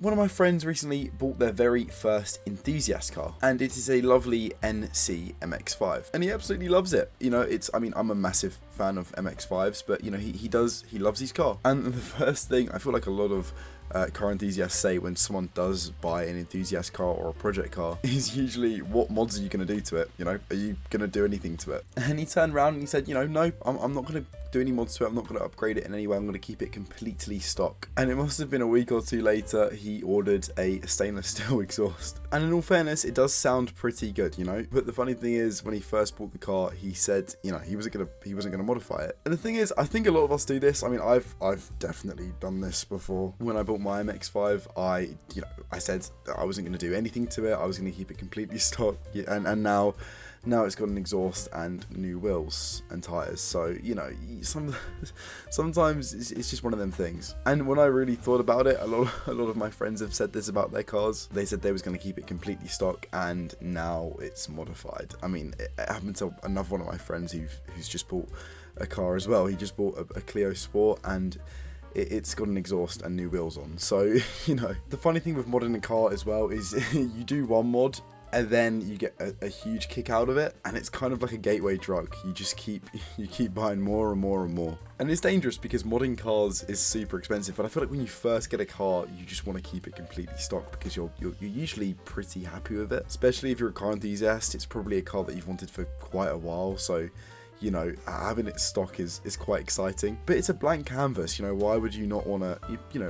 One of my friends recently bought their very first enthusiast car, and it is a lovely NC MX-5, and he absolutely loves it. You know, I'm a massive fan of MX-5s, but you know, he loves his car. And the first thing I feel like a lot of car enthusiasts say when someone does buy an enthusiast car or a project car is usually, what mods are you going to do to it? You know, are you going to do anything to it? And he turned around and he said, you know, no, I'm not going to do any mods to it. I'm not going to upgrade it in any way. I'm going to keep it completely stock. And it must have been a week or two later, he ordered a stainless steel exhaust. And in all fairness, it does sound pretty good, you know. But the funny thing is, when he first bought the car, he said, you know, he wasn't gonna modify it. And the thing is, I think a lot of us do this. I mean, I've definitely done this before. When I bought my MX-5, I said that I wasn't going to do anything to it. I was going to keep it completely stock. And now it's got an exhaust and new wheels and tires. So, you know, sometimes it's just one of them things. And when I really thought about it, a lot of my friends have said this about their cars. They said they was going to keep it completely stock, and now it's modified. I mean, it happened to another one of my friends who's just bought a car as well. He just bought a Clio Sport, and it's got an exhaust and new wheels on. So, you know, the funny thing with modding a car as well is you do one mod and then you get a huge kick out of it, and it's kind of like a gateway drug. You just keep buying more and more and more. And it's dangerous because modding cars is super expensive, but I feel like when you first get a car, you just want to keep it completely stock because you're usually pretty happy with it. Especially if you're a car enthusiast, it's probably a car that you've wanted for quite a while, so you know, having it stock is quite exciting. But it's a blank canvas, you know, why would you not want to,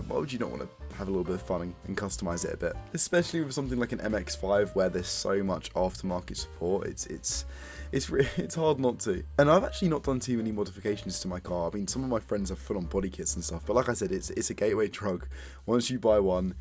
why would you not want to have a little bit of fun and customize it a bit? Especially with something like an MX-5 where there's so much aftermarket support, it's hard not to. And I've actually not done too many modifications to my car. I mean, some of my friends have full-on body kits and stuff, but like I said, it's a gateway drug. Once you buy one,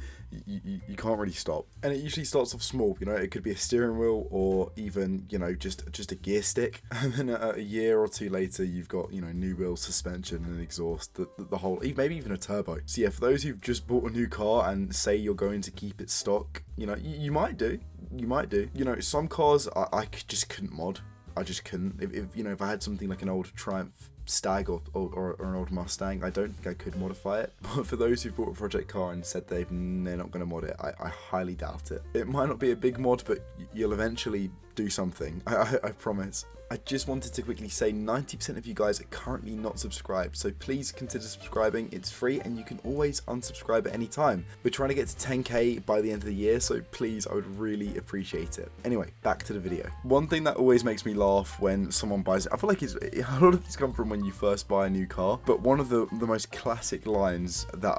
you can't really stop. And it usually starts off small, you know, it could be a steering wheel or even, you know, just a gear stick. And then a year or two later, you've got, you know, new wheels, suspension and exhaust, the whole, maybe even a turbo. So yeah, for those who've just bought a new car and say you're going to keep it stock, you know, you might do. You know, some cars I just couldn't mod. I just couldn't. If I had something like an old Triumph Stag or an old Mustang, I don't think I could modify it. But for those who bought a project car and said they're not going to mod it, I highly doubt it. It might not be a big mod, but you'll eventually do something. I promise. I just wanted to quickly say 90% of you guys are currently not subscribed, so please consider subscribing. It's free and you can always unsubscribe at any time. We're trying to get to 10k by the end of the year, so please, I would really appreciate it. Anyway, back to the video. One thing that always makes me laugh when someone buys it, I feel like a lot of these come from when you first buy a new car, but one of the most classic lines that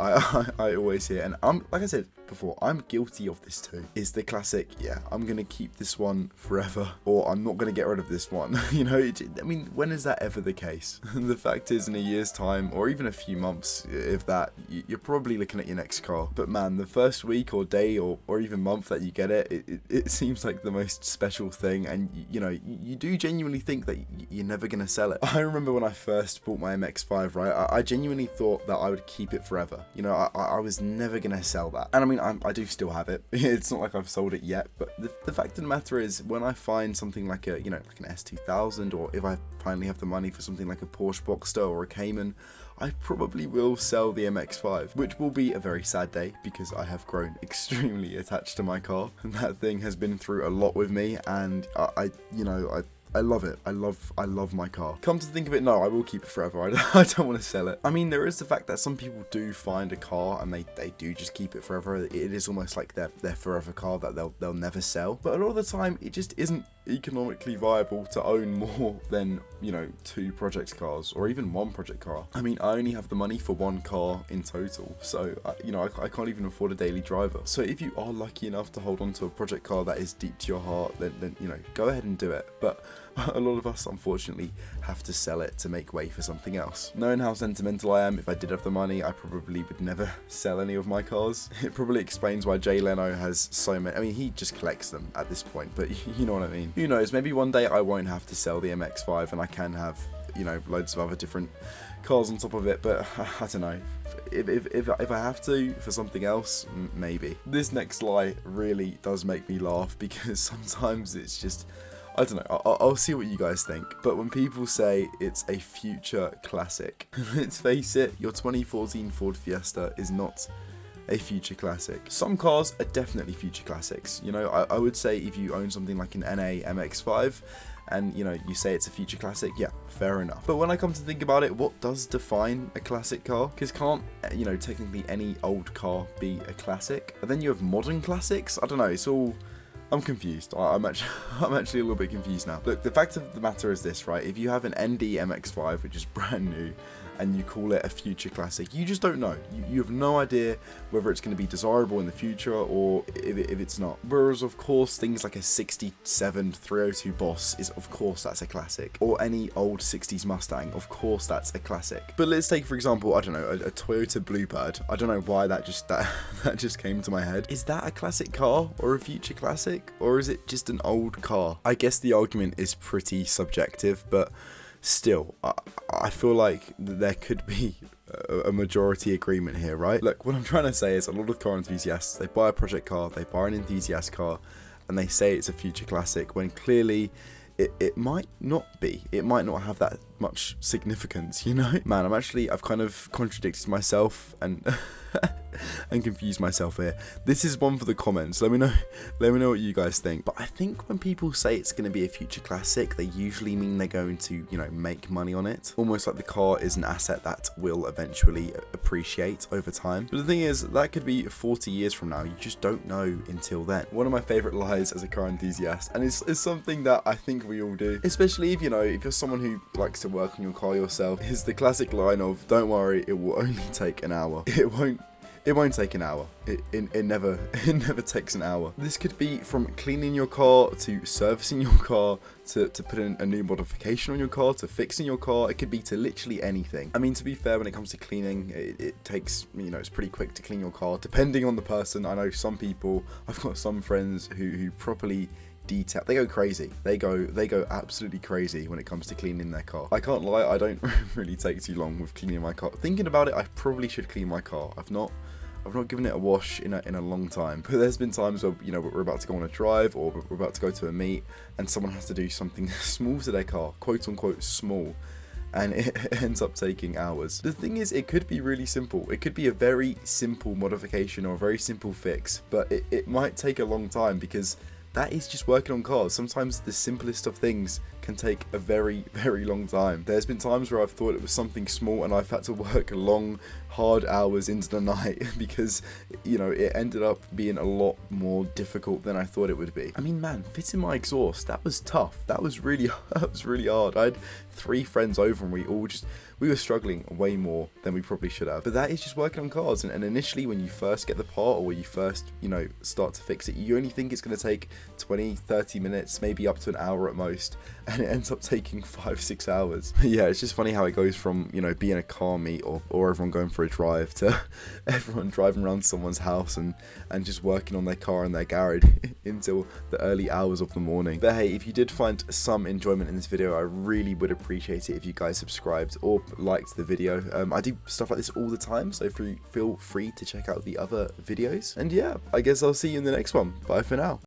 I always hear, and like I said before, I'm guilty of this too, is the classic, yeah, I'm gonna keep this one forever, or I'm not gonna get rid of this one. You know, I mean, when is that ever the case? The fact is, in a year's time, or even a few months, if that, you're probably looking at your next car. But man, the first week or day or even month that you get it seems like the most special thing, and you know, you do genuinely think that you're never gonna sell it. I remember when I first bought my MX-5, right, I genuinely thought that I would keep it forever. You know, I was never gonna sell that. And I mean, I do still have it. It's not like I've sold it yet, but the fact of the matter is, when I find something like like an S2000, or if I finally have the money for something like a Porsche Boxster or a Cayman, I probably will sell the MX-5, which will be a very sad day because I have grown extremely attached to my car, and that thing has been through a lot with me, and I love it. I love my car. Come to think of it, no, I will keep it forever. I don't want to sell it. I mean, there is the fact that some people do find a car and they do just keep it forever. It is almost like their forever car that they'll never sell. But a lot of the time, it just isn't economically viable to own more than, 2 project cars or even 1 project car. I mean, I only have the money for 1 car in total, so I can't even afford a daily driver. So if you are lucky enough to hold on to a project car that is deep to your heart, then go ahead and do it. But a lot of us, unfortunately, have to sell it to make way for something else. Knowing how sentimental I am, if I did have the money, I probably would never sell any of my cars. It probably explains why Jay Leno has so many. I mean, he just collects them at this point, but you know what I mean. Who knows, maybe one day I won't have to sell the MX-5 and I can have, loads of other different cars on top of it, but I don't know. If I have to for something else, maybe. This next lie really does make me laugh because sometimes it's just, I don't know, I'll see what you guys think, but when people say it's a future classic, let's face it, your 2014 Ford Fiesta is not a future classic. Some cars are definitely future classics. You know, I would say if you own something like an NA MX-5 and, you know, you say it's a future classic, yeah, fair enough. But when I come to think about it, what does define a classic car? Because can't, you know, technically any old car be a classic? And then you have modern classics? I don't know, it's all... I'm confused. I'm actually a little bit confused now. Look, the fact of the matter is this, right? If you have an ND MX-5, which is brand new, and you call it a future classic, you just don't know. You have no idea whether it's going to be desirable in the future or if it's not. Whereas, of course, things like a 67 302 Boss is, of course, that's a classic. Or any old 60s Mustang, of course, that's a classic. But let's take, for example, I don't know, a Toyota Bluebird. I don't know why that just came to my head. Is that a classic car or a future classic? Or is it just an old car? I guess the argument is pretty subjective, but still, I feel like there could be a majority agreement here, right? Look, what I'm trying to say is a lot of car enthusiasts, they buy a project car, they buy an enthusiast car, and they say it's a future classic, when clearly it might not be. It might not have that much significance, you know? Man, I've kind of contradicted myself and and confused myself here. This is one for the comments. Let me know what you guys think. But I think when people say it's going to be a future classic, they usually mean they're going to, you know, make money on it. Almost like the car is an asset that will eventually appreciate over time. But the thing is, that could be 40 years from now. You just don't know until then. One of my favorite lies as a car enthusiast, and it's something that I think we all do, especially if, you know, if you're someone who likes to work on your car yourself, is the classic line of, don't worry, it will only take an hour. It won't take an hour. It never takes an hour. This could be from cleaning your car to servicing your car to put in a new modification on your car to fixing your car. It could be to literally anything. I mean, to be fair, when it comes to cleaning, it takes, you know, it's pretty quick to clean your car depending on the person. I know some people, I've got some friends who properly detail, they go crazy. They go absolutely crazy when it comes to cleaning their car. I can't lie, I don't really take too long with cleaning my car. Thinking about it, I probably should clean my car. I've not given it a wash in a long time. But there's been times where, you know, we're about to go on a drive or we're about to go to a meet and someone has to do something small to their car, quote unquote small, and it ends up taking hours. The thing is, it could be really simple. It could be a very simple modification or a very simple fix, but it might take a long time because that is just working on cars. Sometimes the simplest of things can take a very, very long time. There's been times where I've thought it was something small and I've had to work long, hard hours into the night because, you know, it ended up being a lot more difficult than I thought it would be. I mean, man, fitting my exhaust, that was tough. That was really hard. I had 3 friends over and we were struggling way more than we probably should have. But that is just working on cars. And initially, when you first get the part or when you first, you know, start to fix it, you only think it's going to take 20, 30 minutes, maybe up to an hour at most. And it ends up taking 5-6 hours. Yeah, it's just funny how it goes from, you know, being a car meet or everyone going for a drive to everyone driving around someone's house and just working on their car in their garage until the early hours of the morning. But hey, if you did find some enjoyment in this video, I really would appreciate it if you guys subscribed or liked the video. I do stuff like this all the time, so feel free to check out the other videos. And yeah, I guess I'll see you in the next one. Bye for now.